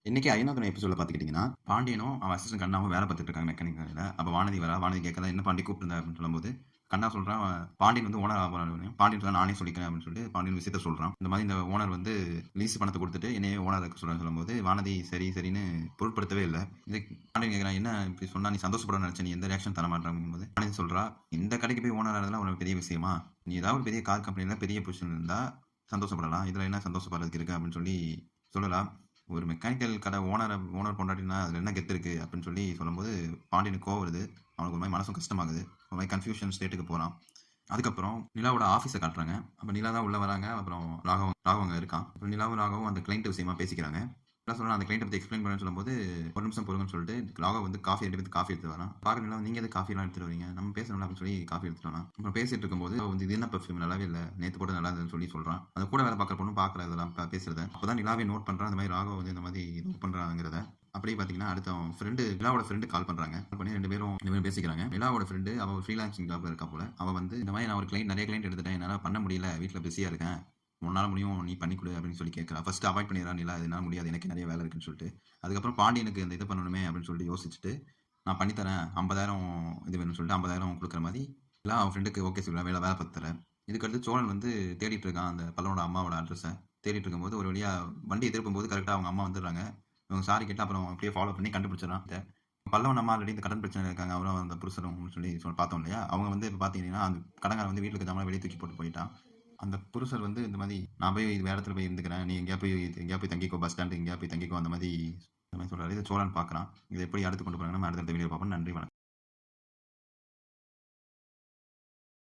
இன்னைக்கு 5வது எபிசோட்ல பார்த்துக்கிட்டீங்கன்னா, பாண்டியனும் அவன் அசிஸ்டன்ட் கண்ணாவும் வேலை பார்த்துட்டு இருக்காங்க மெக்கானிக் வேலையில. அப்ப வானதி வரா. வானதி கேட்கறா, "என்ன பாண்டி கூப்பிட்டுருந்த?" அப்படின்னு சொல்லும்போது, கண்ணா சொல்றான், "பாண்டியன் வந்து ஓனர் ஆக போறான்னு." பாண்டியன் சொல்றான், "நானே சொல்லிக்கிறேன்." அப்படின்னு சொல்லிட்டு பாண்டியன் விஷயத்த சொல்றான். இந்த மாதிரி இந்த ஓனர் வந்து லீஸ் பணத்த குடுத்துட்டு என்னையே ஓனரா இருக்க சொல்றான்னு சொல்லும்போது, வானதி சரி, சரின்னு பொருட்படுத்தவே இல்ல. இதுக்கு பாண்டியன் கேட்கறான், "என்ன இப்படி சொன்னா நீ சந்தோஷப்படுவன்னு நினைச்ச. நீ எந்த ரியாக்ஷன் தர மாட்ற." அப்படிங்கும்போது, வானதி சொல்றா, "இந்த கடைக்கு போய் ஓனர் ஆறதெல்லாம் ஒரு பெரிய விஷயமா? நீ ஏதாவது ஒரு பெரிய கார் கம்பெனில பெரிய பொசிஷன்ல இருந்தா சந்தோஷப்படலாம். இதுல என்ன சந்தோஷப்படுறதுக்கு இருக்கு?" அப்படின்னு சொல்லி சொல்லலா. ஒரு மெக்கானிக்கல் கடை ஓனர் பொண்டாட்டினா அதில என்ன கெத்து இருக்கு அப்படின்னு சொல்லி சொல்லும்போது, பாண்டியனுக்கு கோவம் வருது. அவனுக்கு ஒரு மாரி மனசும் கஷ்டமாகுது. ஒரு மாரி கன்ஃப்யூஷன் ஸ்டேட்டுக்கு போறான். அதுக்கப்புறம் நிலாவோட ஆஃபீஸ காட்டுறாங்க. அப்ப நிலா தான் உள்ள வராங்க. அப்புறம் ராகவும் அங்க இருக்கான். அப்புறம் நிலாவும் ராகவும் அந்த கிளையன்ட் விஷயமா பேசிக்கிறாங்க. நான் சொல்றேன் அந்த கிளையன்ட்ட பத்தி எக்ஸ்பிளைன் பண்ணேன்னு சொல்லும்போது, ஒரு நிமிஷம் பொறுங்கன்னு சொல்லிட்டு ராகவ் வந்து காஃபி 2 பேத்துக்கு காஃபி எடுத்துட்டு வரான். பாக்குற நிலா, நீங்க எதுக்கு காஃபிலாம் எடுத்துட்டு வரீங்க? நம்ம பேசணும்ல அப்படின்னு சொல்லி காஃபி எடுத்துட்டு வரான். அப்புறம் பேசிட்டு இருக்கும்போது அவ வந்து இது என்ன பெர்ஃப்யூம் நல்லாவே இல்ல. நேத்து போட்டது நல்லா இருந்ததுன்னு சொல்லி சொல்றான். அந்த கூட வேலை பார்க்குற பொண்ணு பார்க்குறா இதெல்லாம் பேசுறத. அப்பதான் நிலாவே நோட் பண்றான். இந்த மாதிரி ராகவ் வந்து இந்த மாதிரி இது பண்றாங்கிறத. அப்படியே பார்த்தீங்கன்னா, அடுத்து அவன் ஃப்ரெண்டு நிலாவோட ஃப்ரெண்டு கால் பண்றாங்க. கால் பண்ணி 2 பேரும் பேசிக்கிறாங்க. நிலாவோட ஃப்ரெண்டு அவ ஒரு ஃப்ரீலான்சிங் ஜாப்ல இருக்கா போல. அவ வந்து இந்த மாதிரி நான் ஒரு நெறைய கிளையண்ட் எடுத்துட்டேன். என்னால பண்ண முடியல. வீட்ல பிஸியா இருக்கேன். உன்னால முடியும் நீ பண்ணி குடு அப்படின்னு சொல்லி கேட்கிறா. ஃபர்ஸ்ட் அவாய்ட் பண்ணிடுறா நிலா. என்னால முடியாது. எனக்கு நிறைய வேலை இருக்குன்னு சொல்லிட்டு. அதுக்கப்புறம் பாண்டியனுக்கு இந்த இது பண்ணணுமே அப்படின்னு சொல்லிட்டு யோசிச்சுட்டு, நான் பண்ணி தரேன். 50,000 இது வேணும்னு சொல்லிட்டு 50,000 குடுக்குற மாரி நிலா அவன் ஃப்ரெண்டுக்கு ஓகே சொல்றா. வேலை வேலை பார்த்து தரேன். இதுக்கடுத்து சோழன் வந்து தேடிட்டு இருக்கான் அந்த பல்லவனோட அம்மாவோட அட்ரஸ. தேடிட்டு இருக்கும்போது ஒரு வழியா வண்டிய திருப்பும்போது கரெக்ட்டா அவங்க அம்மா வந்துடுறாங்க. இவங்க சாரி கேட்டு அப்புறம் அப்படியே ஃபாலோ பண்ணி கண்டுபிடிச்சிடறான். பல்லவன் அம்மா ஆல்ரெடி இந்த கடன் பிரச்சனையில இருக்காங்க. அவரும் அந்த புருஷரும் சொல்லி பார்த்தோம் இல்லையா? அவங்க வந்து இப்ப பார்த்தீங்கன்னா, அந்த கடன்காரன் வந்து வீட்ல இருக்க ஜாமான் வெளிய தூக்கி போட்டு போயிட்டான். அந்த புருஷர் வந்து இந்த மாரி, "நான் போய் வேற இடத்துல போய் இருந்துக்கிறேன். நீ எங்கேயா போய் தங்கிக்கோ. பஸ் ஸ்டாண்ட் எங்கேயா போய் தங்கிக்கோ." அந்த மாரி சொல்றாரு. இத சோழன் பார்க்குறான். இத எப்படி அடுத்து கொண்டு போறாங்கன்னு நம்ம அடுத்தடுத்த வீடியோல பார்ப்போம். நன்றி, வணக்கம்.